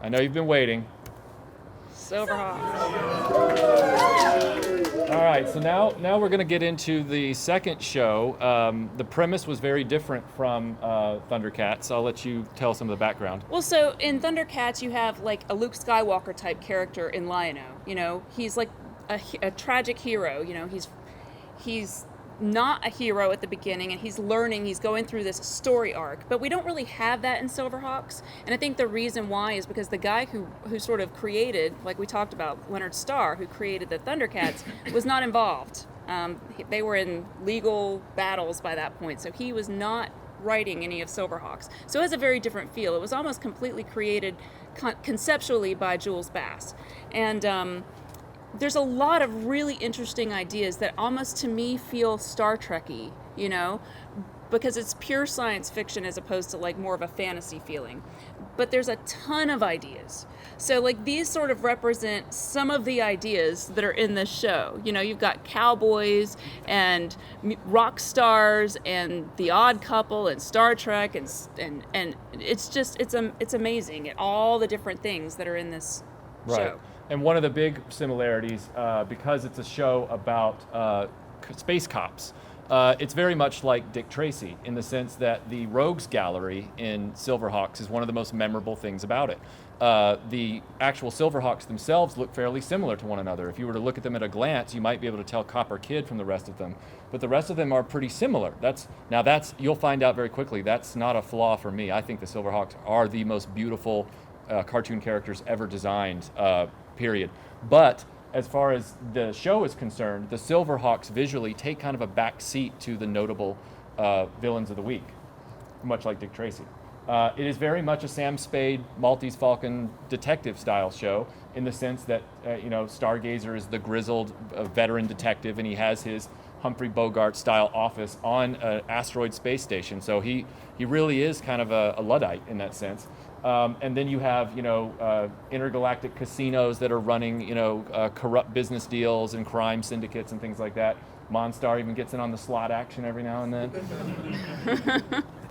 I know you've been waiting. Silverhawks. All right, so now we're going to get into the second show. The premise was very different from Thundercats. I'll let you tell some of the background. Well, so in Thundercats, you have like a Luke Skywalker type character in Lion-O. You know, he's like a tragic hero. You know, he's not a hero at the beginning, and he's learning, he's going through this story arc, but we don't really have that in Silverhawks. And I think the reason why is because the guy who sort of created, like we talked about, Leonard Starr, who created the Thundercats, was not involved. They were in legal battles by that point, so he was not writing any of Silverhawks. So it has a very different feel. It was almost completely created conceptually by Jules Bass. And there's a lot of really interesting ideas that almost to me feel Star Trek-y, you know, because it's pure science fiction as opposed to like more of a fantasy feeling. But there's a ton of ideas. So like these sort of represent some of the ideas that are in this show. You know, you've got cowboys and rock stars and The Odd Couple and Star Trek and it's just it's amazing at all the different things that are in this show. And one of the big similarities, because it's a show about space cops, it's very much like Dick Tracy in the sense that the Rogues Gallery in Silverhawks is one of the most memorable things about it. The actual Silverhawks themselves look fairly similar to one another. If you were to look at them at a glance, you might be able to tell Copper Kid from the rest of them. But the rest of them are pretty similar. You'll find out very quickly, that's not a flaw for me. I think the Silverhawks are the most beautiful cartoon characters ever designed, period. But as far as the show is concerned, the Silverhawks visually take kind of a back seat to the notable villains of the week, much like Dick Tracy. It is very much a Sam Spade, Maltese Falcon detective style show in the sense that, Stargazer is the grizzled veteran detective, and he has his Humphrey Bogart style office on an asteroid space station. So he really is kind of a Luddite in that sense. And then you have, intergalactic casinos that are running, corrupt business deals and crime syndicates and things like that. Monstar even gets in on the slot action every now and then.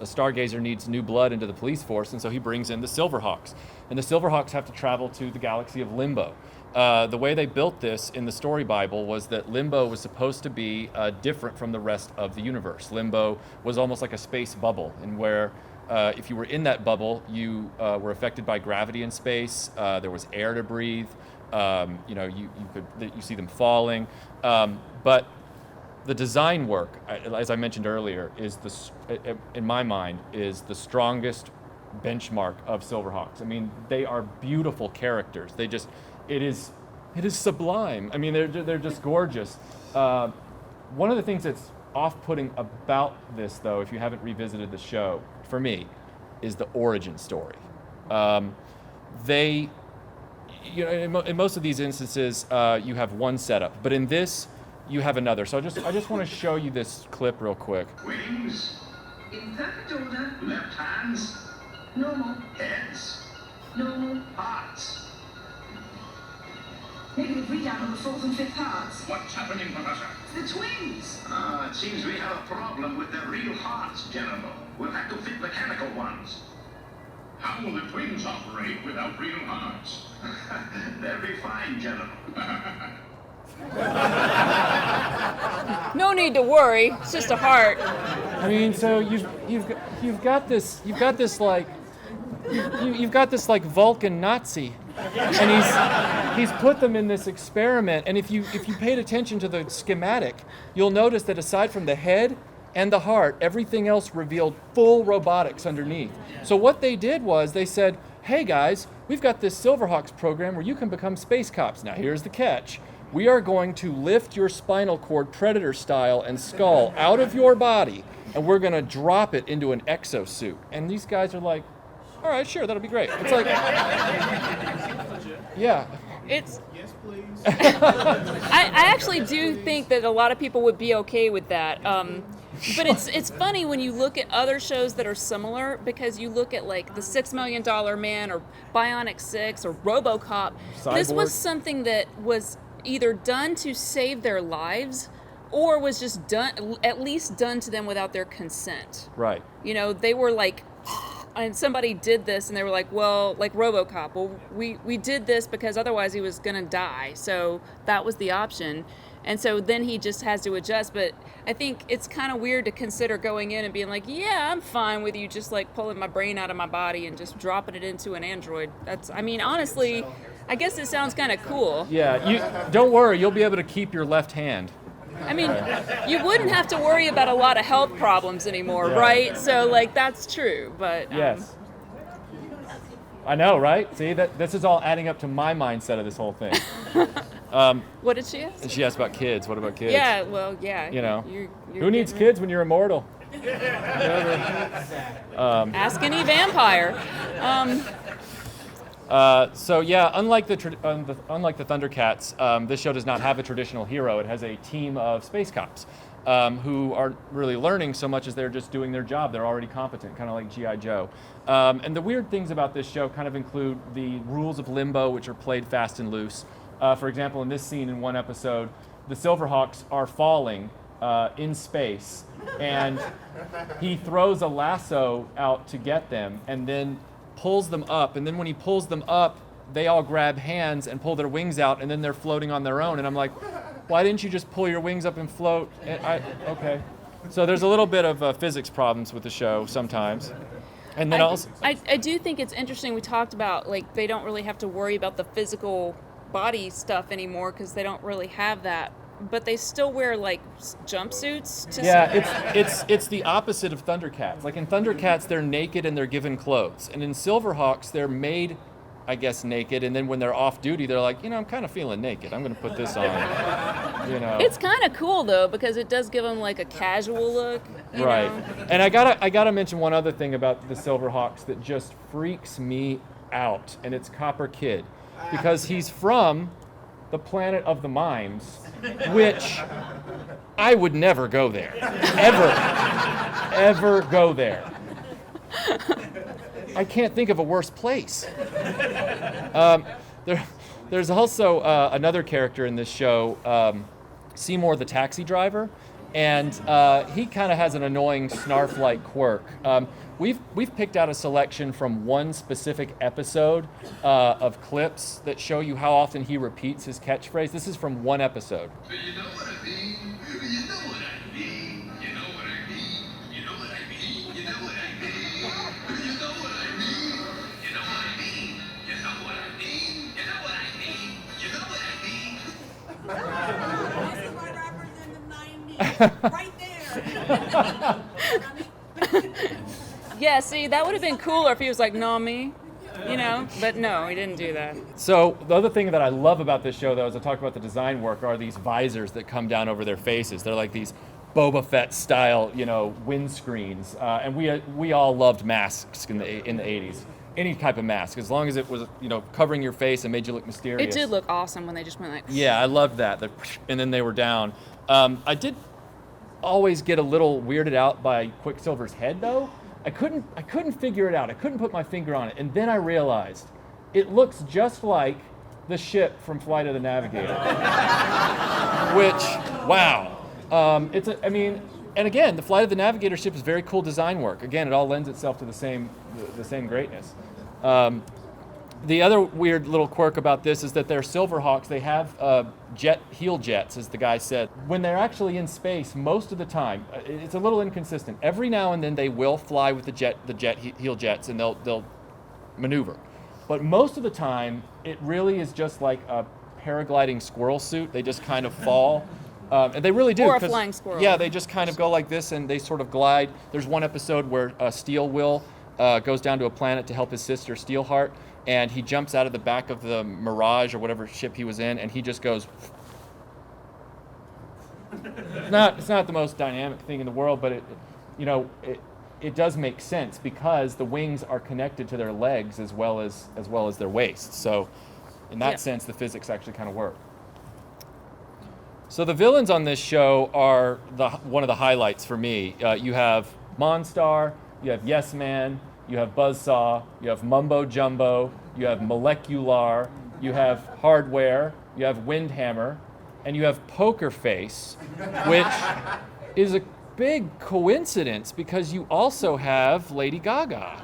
A Stargazer needs new blood into the police force, and so he brings in the Silverhawks. And the Silverhawks have to travel to the galaxy of Limbo. The way they built this in the story Bible was that Limbo was supposed to be different from the rest of the universe. Limbo was almost like a space bubble, and where if you were in that bubble, you were affected by gravity in space. There was air to breathe. You see them falling. But the design work, as I mentioned earlier, in my mind, is the strongest benchmark of Silverhawks. I mean, they are beautiful characters. It is sublime. I mean, they're just gorgeous. One of the things that's off-putting about this, though, if you haven't revisited the show, for me, is the origin story. In most of these instances, you have one setup, but in this, you have another. So I just want to show you this clip real quick. Wings. In perfect order. Left hands. Normal. Heads. Normal. Hearts. Maybe we've read out on the fourth and fifth hearts. What's happening, Professor? The twins. It seems we have a problem with the real hearts, General. We'll have to fit mechanical ones. How will the twins operate without real hearts? They'll be fine, General. No need to worry. It's just a heart. I mean, so you've got this Vulcan Nazi, and he's put them in this experiment. And if you paid attention to the schematic, you'll notice that aside from the head and the heart, everything else revealed full robotics underneath. So what they did was they said, "Hey guys, we've got this Silverhawks program where you can become space cops. Now here's the catch. We are going to lift your spinal cord Predator style and skull out of your body, and we're going to drop it into an exosuit." And these guys are like, "All right, sure, that'll be great." It's like, yeah. It's. Yes, please. I actually do think that a lot of people would be okay with that. But it's funny when you look at other shows that are similar, because you look at like the $6 Million Man or Bionic 6 or RoboCop. Cyborg. This was something that was either done to save their lives or was just done, at least done to them without their consent. Right. You know, they were like and somebody did this, and they were like, well, like RoboCop, well, we did this because otherwise he was gonna die, so that was the option. And so then he just has to adjust. But I think it's kind of weird to consider going in and being like, yeah, I'm fine with you just like pulling my brain out of my body and just dropping it into an android. That's, I mean, honestly, I guess it sounds kind of cool. Yeah, you don't worry, you'll be able to keep your left hand. I mean, you wouldn't have to worry about a lot of health problems anymore, Yeah. right? So, like, that's true, but... Yes. I know, right? See, this is all adding up to my mindset of this whole thing. What did she ask? She asked about kids. What about kids? Yeah, well, yeah. You know, You're who needs getting- kids when you're immortal? Ask any vampire. So yeah, unlike the Thundercats, this show does not have a traditional hero. It has a team of space cops who aren't really learning so much as they're just doing their job. They're already competent, kind of like G.I. Joe. And the weird things about this show kind of include the rules of limbo, which are played fast and loose. For example, in this scene in one episode, the Silverhawks are falling in space, and he throws a lasso out to get them, and then pulls them up, and then when he pulls them up, they all grab hands and pull their wings out, and then they're floating on their own. And I'm like, why didn't you just pull your wings up and float? Okay. So there's a little bit of physics problems with the show sometimes. And then also... I do think it's interesting. We talked about, like, they don't really have to worry about the physical body stuff anymore because they don't really have that. But they still wear, like, jumpsuits to... Yeah, it's the opposite of Thundercats. Like in Thundercats, they're naked and they're given clothes. And in Silverhawks, they're made, I guess, naked. And then when they're off duty, they're like, I'm kind of feeling naked. I'm going to put this on, It's kind of cool, though, because it does give them, like, a casual look. You Right. know? And I gotta mention one other thing about the Silverhawks that just freaks me out. And it's Copper Kid. Because he's from the planet of the mimes, which I would never go there. Ever go there. I can't think of a worse place. There's also another character in this show, Seymour the taxi driver, and he kind of has an annoying snarf-like quirk. We've picked out a selection from one specific episode of clips that show you how often he repeats his catchphrase. This is from one episode. You know what I mean? You know what I mean? You know what I mean? You know what I mean? You know what I mean? You know what I mean? You know what I mean? You know what I mean? You know what I mean? You know what I mean? Most of my rappers in the 90s. Right there. Yeah, see, that would have been cooler if he was like, no, me. But no, he didn't do that. So the other thing that I love about this show, though, as I talk about the design work, are these visors that come down over their faces. They're like these Boba Fett style, windscreens. And we all loved masks in the 80s. Any type of mask, as long as it was, covering your face and made you look mysterious. It did look awesome when they just went like... Yeah, I loved that. And then they were down. I did always get a little weirded out by Quicksilver's head, though. I couldn't figure it out. I couldn't put my finger on it. And then I realized it looks just like the ship from Flight of the Navigator. Which, wow. And again, the Flight of the Navigator ship is very cool design work. Again, it all lends itself to the same greatness. The other weird little quirk about this is that they're Silverhawks. They have heel jets, as the guy said. When they're actually in space, most of the time, it's a little inconsistent. Every now and then they will fly with the heel jets, and they'll maneuver. But most of the time, it really is just like a paragliding squirrel suit. They just kind of fall. And they really do. Or a flying squirrel. Yeah, they just kind of go like this, and they sort of glide. There's one episode where Steel Will goes down to a planet to help his sister Steelheart, and he jumps out of the back of the Mirage or whatever ship he was in, and he just goes. It's not the most dynamic thing in the world, but it does make sense because the wings are connected to their legs as well as their waists. So, in that sense, the physics actually kind of work. So the villains on this show are one of the highlights for me. You have Monstar, you have Yes Man, you have Buzzsaw, you have Mumbo Jumbo, you have Molecular, you have Hardware, you have Windhammer, and you have Poker Face, which is big coincidence because you also have Lady Gaga.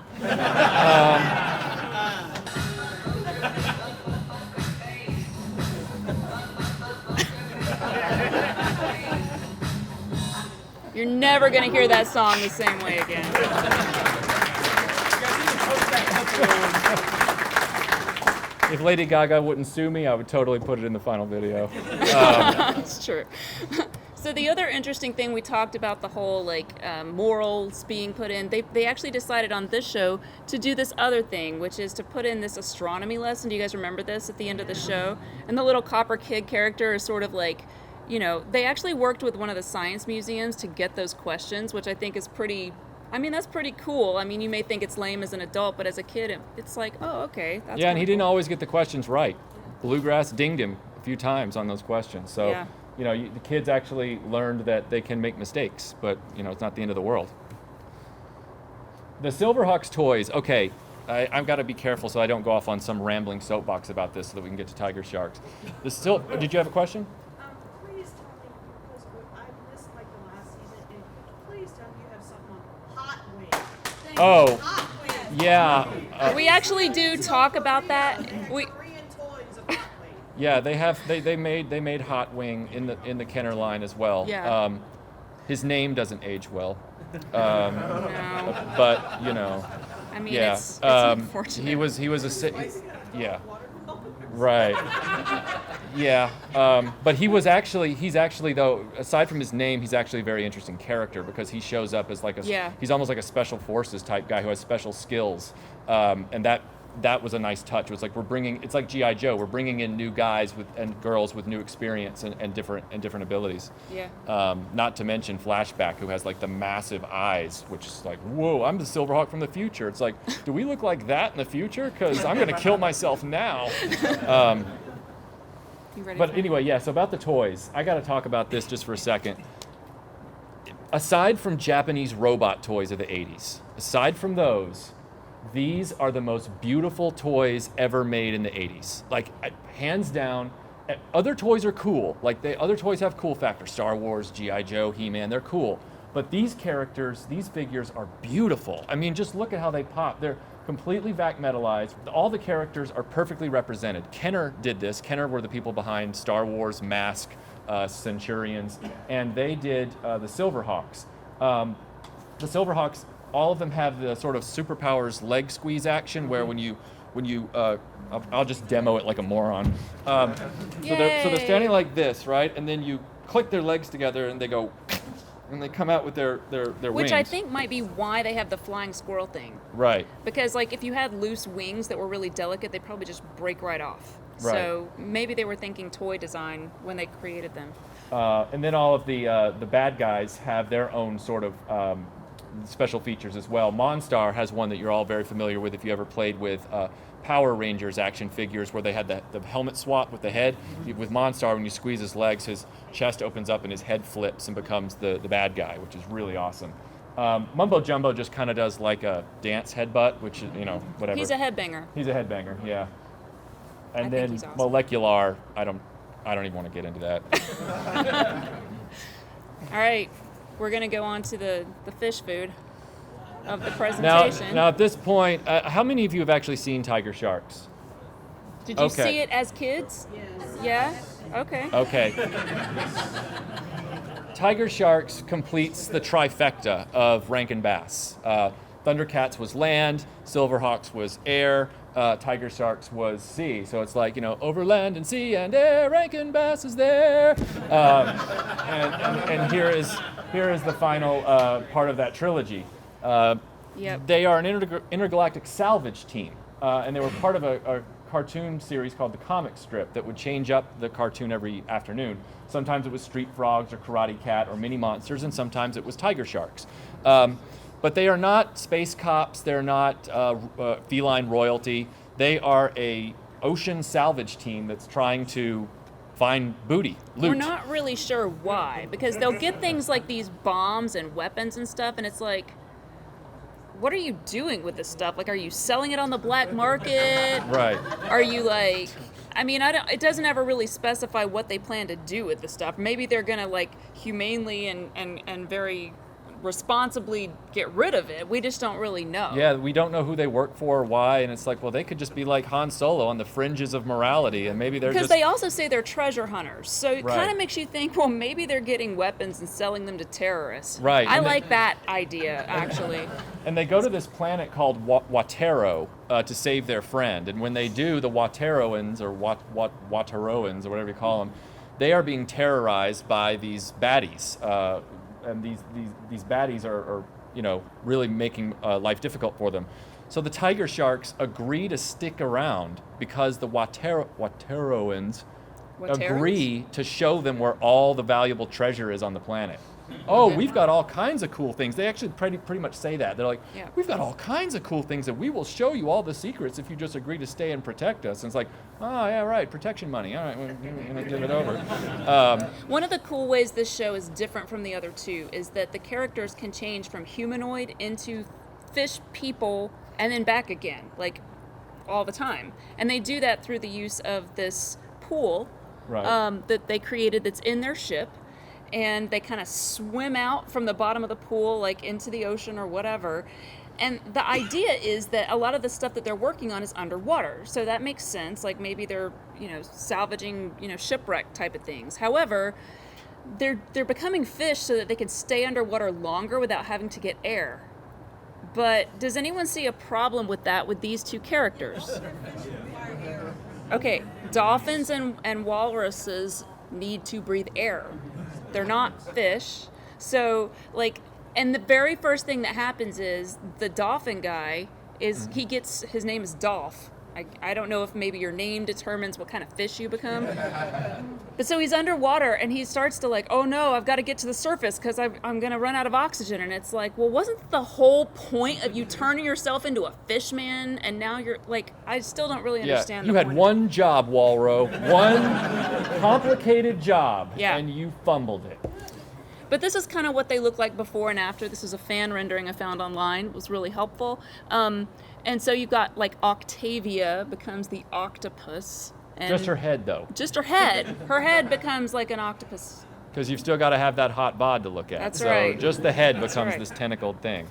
You're never gonna hear that song the same way again. If Lady Gaga wouldn't sue me, I would totally put it in the final video. That's true. So the other interesting thing, we talked about the whole morals being put in. They actually decided on this show to do this other thing, which is to put in this astronomy lesson. Do you guys remember this at the end of the show? And the little copper kid character is sort of like, they actually worked with one of the science museums to get those questions, which I think is that's pretty cool. I mean, you may think it's lame as an adult, but as a kid, it's like, oh, okay. That's Yeah, and he cool. didn't always get the questions right. Bluegrass dinged him a few times on those questions. So, Yeah. The kids actually learned that they can make mistakes, but, it's not the end of the world. The Silverhawks toys, okay. I've got to be careful so I don't go off on some rambling soapbox about this so that we can get to Tigersharks. Did you have a question? Please tell me, because I missed the last season, and please tell me you have something on Hot Wings. Oh, Hot Wings. yeah. We actually do talk about that. We Korean toys of Hot Wings. Yeah, they made Hot Wing in the Kenner line as well. Yeah. His name doesn't age well. no. But I mean, yeah. it's unfortunate. He was yeah. Right. Yeah. But he's actually though, aside from his name, he's actually a very interesting character because he shows up as he's almost like a special forces type guy who has special skills. And that was a nice touch. It was like it's like G.I. Joe. We're bringing in new guys and girls with new experience and different abilities. Yeah. Not to mention Flashback, who has the massive eyes, which is like, whoa, I'm the Silverhawk from the future. It's like, do we look like that in the future? Because I'm going to kill myself now. You ready But for anyway, yeah, so about the toys, I got to talk about this just for a second. Aside from Japanese robot toys of the 80s, aside from those, these are the most beautiful toys ever made in the 80s. Hands down. Other toys are cool. Other toys have cool factor. Star Wars, G.I. Joe, He-Man, they're cool. But these figures are beautiful. I mean, just look at how they pop. They're completely vac metalized. All the characters are perfectly represented. Kenner did this. Kenner were the people behind Star Wars, Mask, Centurions, and they did the Silverhawks. The Silverhawks, all of them have the sort of superpowers leg squeeze action where when you I'll just demo it like a moron. So they're standing like this, right? And then you click their legs together and they go, and they come out with their Which wings. I think might be why they have the flying squirrel thing. Right. Because if you had loose wings that were really delicate, they'd probably just break right off. Right. So maybe they were thinking toy design when they created them. And then all of the bad guys have their own sort of special features as well. Monstar has one that you're all very familiar with if you ever played with Power Rangers action figures where they had the helmet swap with the head. With Monstar, when you squeeze his legs, his chest opens up and his head flips and becomes the bad guy, which is really awesome. Mumbo Jumbo just kind of does like a dance headbutt, which is, whatever. He's a headbanger. He's a headbanger, yeah. And I then think he's awesome. Molecular, I don't even want to get into that. All right, we're going to go on to the fish food of the presentation. Now at this point, how many of you have actually seen Tigersharks? Did you Okay. see it as kids? Yes. Yeah? Okay. Okay. Tigersharks completes the trifecta of Rankin Bass. Thundercats was land, Silverhawks was air, Tigersharks was sea. So it's like, over land and sea and air, Rankin Bass is there. And here is the final part of that trilogy. Yep. They are an intergalactic salvage team, and they were part of a cartoon series called the Comic Strip that would change up the cartoon every afternoon. Sometimes it was Street Frogs or Karate Cat or Mini Monsters, and sometimes it was Tigersharks. But they are not space cops. They're not feline royalty. They are a ocean salvage team that's trying to find booty, loot. We're not really sure why, because they'll get things like these bombs and weapons and stuff, and it's like, what are you doing with this stuff? Are you selling it on the black market? Right. Are you it doesn't ever really specify what they plan to do with the stuff. Maybe they're gonna humanely and very responsibly get rid of it. We just don't really know. Yeah, we don't know who they work for or why, and it's like, well, they could just be like Han Solo on the fringes of morality, and maybe they're Because just... they also say they're treasure hunters, so it Right. kind of makes you think, well, maybe they're getting weapons and selling them to terrorists. Right, I and they- like that idea, actually. And they go to this planet called Watero to save their friend. And when they do, the Wateroans, or Wateroans, or whatever you call them, they are being terrorized by these baddies. And these baddies are really making life difficult for them. So the Tigersharks agree to stick around because the Wateroans agree to show them where all the valuable treasure is on the planet. Oh, we've got all kinds of cool things. They actually pretty much say that. They're like, Yeah. we've got all kinds of cool things, and we will show you all the secrets if you just agree to stay and protect us. And it's like, oh, yeah, right, protection money. All right, we're going to give it over. One of the cool ways this show is different from the other two is that the characters can change from humanoid into fish people and then back again, like all the time. And they do that through the use of this pool Right. that they created that's in their ship. And they kind of swim out from the bottom of the pool, like into the ocean or whatever. And the idea is that a lot of the stuff that they're working on is underwater. So that makes sense. Like maybe they're, salvaging, shipwreck type of things. However, they're becoming fish so that they can stay underwater longer without having to get air. But does anyone see a problem with that with these two characters? Okay, dolphins and walruses need to breathe air. They're not fish. So, and the very first thing that happens is the dolphin guy his name is Dolph. I don't know if maybe your name determines what kind of fish you become. But so he's underwater and he starts to oh no, I've got to get to the surface because I'm going to run out of oxygen. And it's like, well, wasn't the whole point of you turning yourself into a fish man? And now you're I still don't really understand. You the had point. one job, Walro, one complicated job, Yeah. and you fumbled it. But this is kind of what they look like before and after. This is a fan rendering I found online. It was really helpful. And so you've got Octavia becomes the octopus. And Just her head, though, Just her head. Her head becomes like an octopus. because you've still got to have that hot bod to look at. That's so right. just the head That's becomes right. this tentacled thing.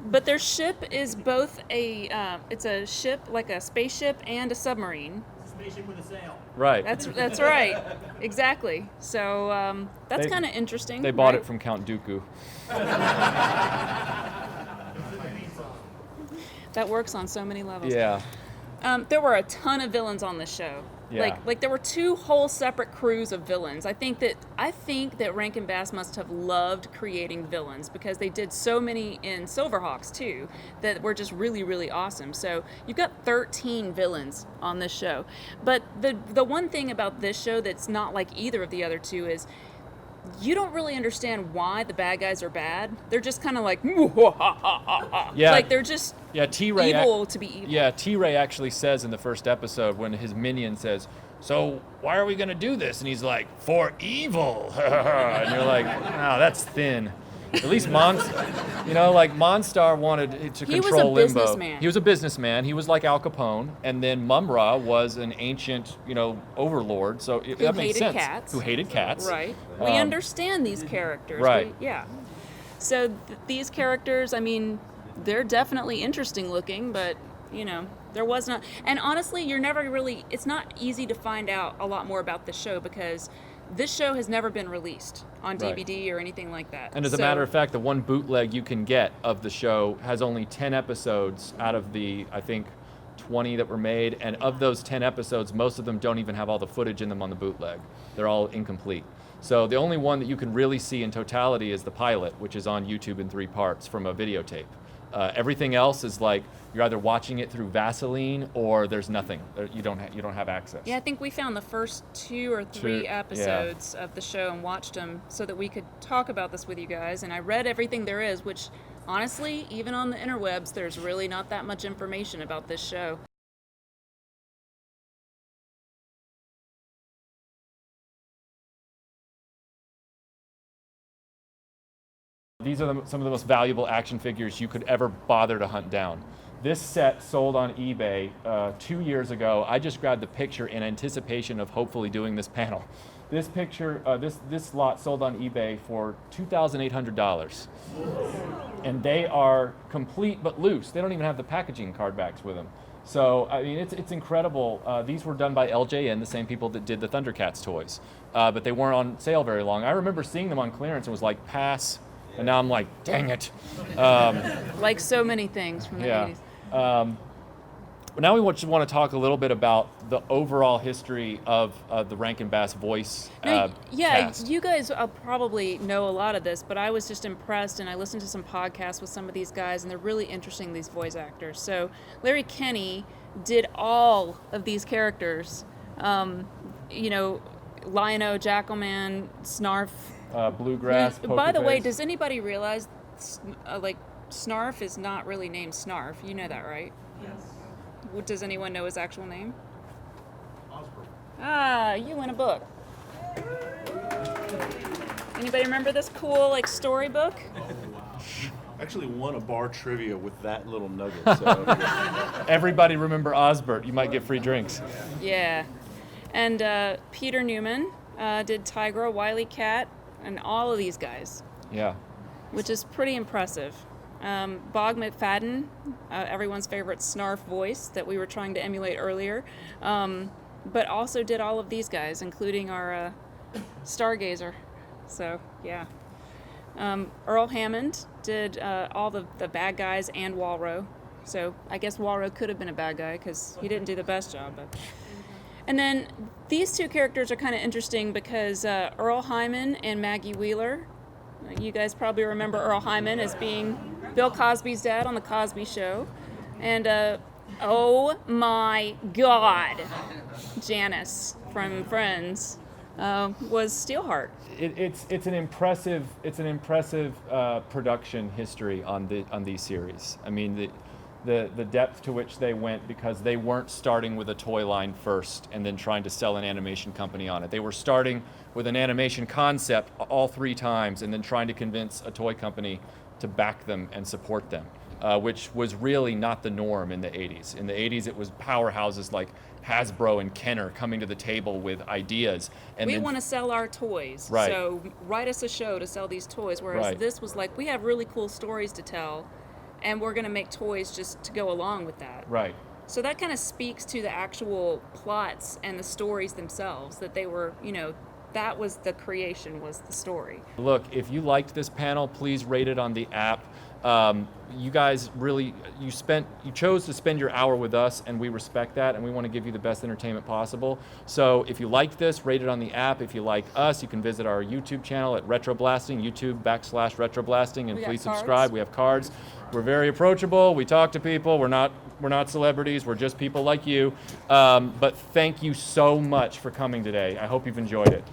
But their ship is both it's a ship, like a spaceship and a submarine. Spaceship with a sail. Right. That's right. Exactly. So that's They- kind of interesting. They bought right? it from Count Dooku. That works on so many levels. Yeah. There were a ton of villains on this show. Yeah. Like there were two whole separate crews of villains. I think that Rankin Bass must have loved creating villains because they did so many in Silverhawks too that were just really, really awesome. So you've got 13 villains on this show. But the one thing about this show that's not like either of the other two is you don't really understand why the bad guys are bad. They're just kind of like, Yeah. like they're just Yeah, T-Ray. evil to be evil. Yeah, T-Ray actually says in the first episode when his minion says, "So why are we gonna do this?" And he's like, "For evil." And you're like, "Oh, that's thin." At least Monstar wanted to He was control a Limbo. businessman. He was a businessman. He was like Al Capone, and then Mumra was an ancient, overlord. So that makes hated sense. cats. Who hated cats? Right. We understand these characters. Right. Yeah. So these characters, I mean, they're definitely interesting looking, but, there was not. And honestly, it's not easy to find out a lot more about the show because this show has never been released on Right. DVD or anything like that. And as a matter of fact, the one bootleg you can get of the show has only 10 episodes out of the, I think, 20 that were made. And of those 10 episodes, most of them don't even have all the footage in them on the bootleg. They're all incomplete. So the only one that you can really see in totality is the pilot, which is on YouTube in 3 parts from a videotape. Everything else is like you're either watching it through Vaseline or there's nothing. You don't have access. Yeah, I think we found the first 2 or 3 yeah. episodes of the show and watched them so that we could talk about this with you guys. And I read everything there is, which honestly, even on the interwebs, there's really not that much information about this show. These are some of the most valuable action figures you could ever bother to hunt down. This set sold on eBay 2 years ago. I just grabbed the picture in anticipation of hopefully doing this panel. This picture, this lot sold on eBay for $2,800, and they are complete but loose. They don't even have the packaging card backs with them. So I mean, it's incredible. These were done by LJN, the same people that did the Thundercats toys, but they weren't on sale very long. I remember seeing them on clearance and was like, pass, and now I'm like, dang it. Like so many things from the Yeah. 80s. But now we just want to talk a little bit about the overall history of the Rankin Bass voice Now, cast. you guys probably know a lot of this, but I was just impressed, and I listened to some podcasts with some of these guys, and they're really interesting, these voice actors. So Larry Kenney did all of these characters. You know, Lion-O, Jackalman, Snarf. Bluegrass, Poker By the way, Face. does anybody realize, like, Snarf is not really named Snarf? You know that, right? Yes. Does anyone know his actual name? Osborne. Ah, you win a book. Anybody remember this cool, like, storybook? Actually won a bar trivia with that little nugget. So. Everybody remember Osbert. You might get free drinks. Yeah. And Peter Newman did Tigra, Wile E. Cat, and all of these guys, Yeah. which is pretty impressive. Bog McFadden, everyone's favorite Snarf voice that we were trying to emulate earlier, but also did all of these guys, including our Stargazer. So, yeah. Earl Hammond did all the bad guys and Walro. So I guess Walro could have been a bad guy because he didn't do the best job. But. And then these two characters are kind of interesting because Earl Hyman and Maggie Wheeler. You guys probably remember Earl Hyman as being Bill Cosby's dad on The Cosby Show. And oh my God, Janice from Friends was Steelheart. It's an impressive production history on these series. I mean the depth to which they went, because they weren't starting with a toy line first and then trying to sell an animation company on it. They were starting with an animation concept all 3 times and then trying to convince a toy company to back them and support them, which was really not the norm in the 80s. In the 80s, it was powerhouses like Hasbro and Kenner coming to the table with ideas. And We then, want to sell our toys, Right. so write us a show to sell these toys. Whereas Right. this was like, we have really cool stories to tell, and we're going to make toys just to go along with that. Right. So that kind of speaks to the actual plots and the stories themselves, that they were, that was the creation, was the story. Look, if you liked this panel, please rate it on the app. You guys really, you chose to spend your hour with us, and we respect that, and we want to give you the best entertainment possible. So if you liked this, rate it on the app. If you like us, you can visit our YouTube channel at RetroBlasting, YouTube.com/RetroBlasting, and We got please cards. subscribe. We have cards. We're very approachable. We talk to people. We're not celebrities. We're just people like you. But thank you so much for coming today. I hope you've enjoyed it.